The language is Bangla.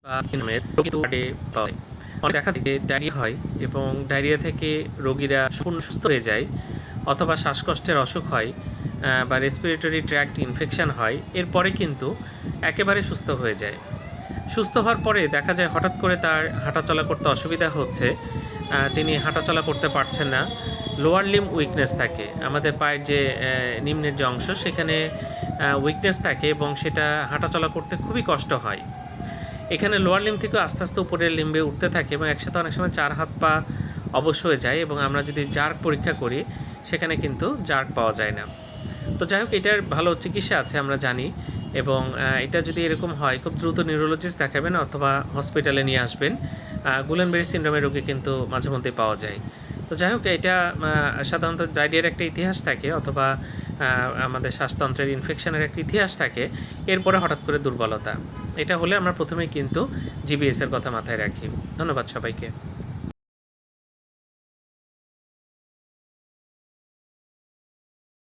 কিন্তু পাওয়া যায়। অনেক দেখা থেকে ডায়রিয়া হয় এবং ডায়রিয়া থেকে রোগীরা সম্পূর্ণ সুস্থ হয়ে যায়, অথবা শ্বাসকষ্টের অসুখ হয় বা রেসপিরেটরি ট্র্যাক্ট ইনফেকশান হয়, এরপরে কিন্তু একেবারে সুস্থ হয়ে যায়। সুস্থ হওয়ার পরে দেখা যায় হঠাৎ করে তার হাঁটাচলা করতে অসুবিধা হচ্ছে, তিনি হাঁটাচলা করতে পারছেন না। লোয়ার লিম উইকনেস থাকে, আমাদের পায়ের যে নিম্নের যে অংশ সেখানে উইকনেস থাকে এবং সেটা হাঁটাচলা করতে খুবই কষ্ট হয়। এখানে লোয়ার লিম্ব থেকে আস্তে আস্তে উপরের লিম্বে উঠতে থাকে এবং একসাথে অনেক সময় 4 হাত পা অবশ্য হয়ে যায়, এবং আমরা যদি জার্ক পরীক্ষা করি সেখানে কিন্তু জার্ক পাওয়া যায় না। তো যাই হোক, এটার ভালো চিকিৎসা আছে আমরা জানি, এবং এটা যদি এরকম হয় খুব দ্রুত নিউরোলজিস্ট দেখাবেন অথবা হসপিটালে নিয়ে আসবেন। গুলেনবেরি সিনড্রোমের রোগী কিন্তু মাঝে মধ্যে পাওয়া যায়। তো যাই হোক, এটা সাধারণত ডায়রিয়ার একটা ইতিহাস থাকে, অথবা আমাদের শ্বাসতন্ত্রের ইনফেকশনের একটা ইতিহাস থাকে, এরপরে হঠাৎ করে দুর্বলতা। এটা হলে আমরা প্রথমেই কিন্তু জিবিএসের কথা মাথায় রাখি। ধন্যবাদ সবাইকে।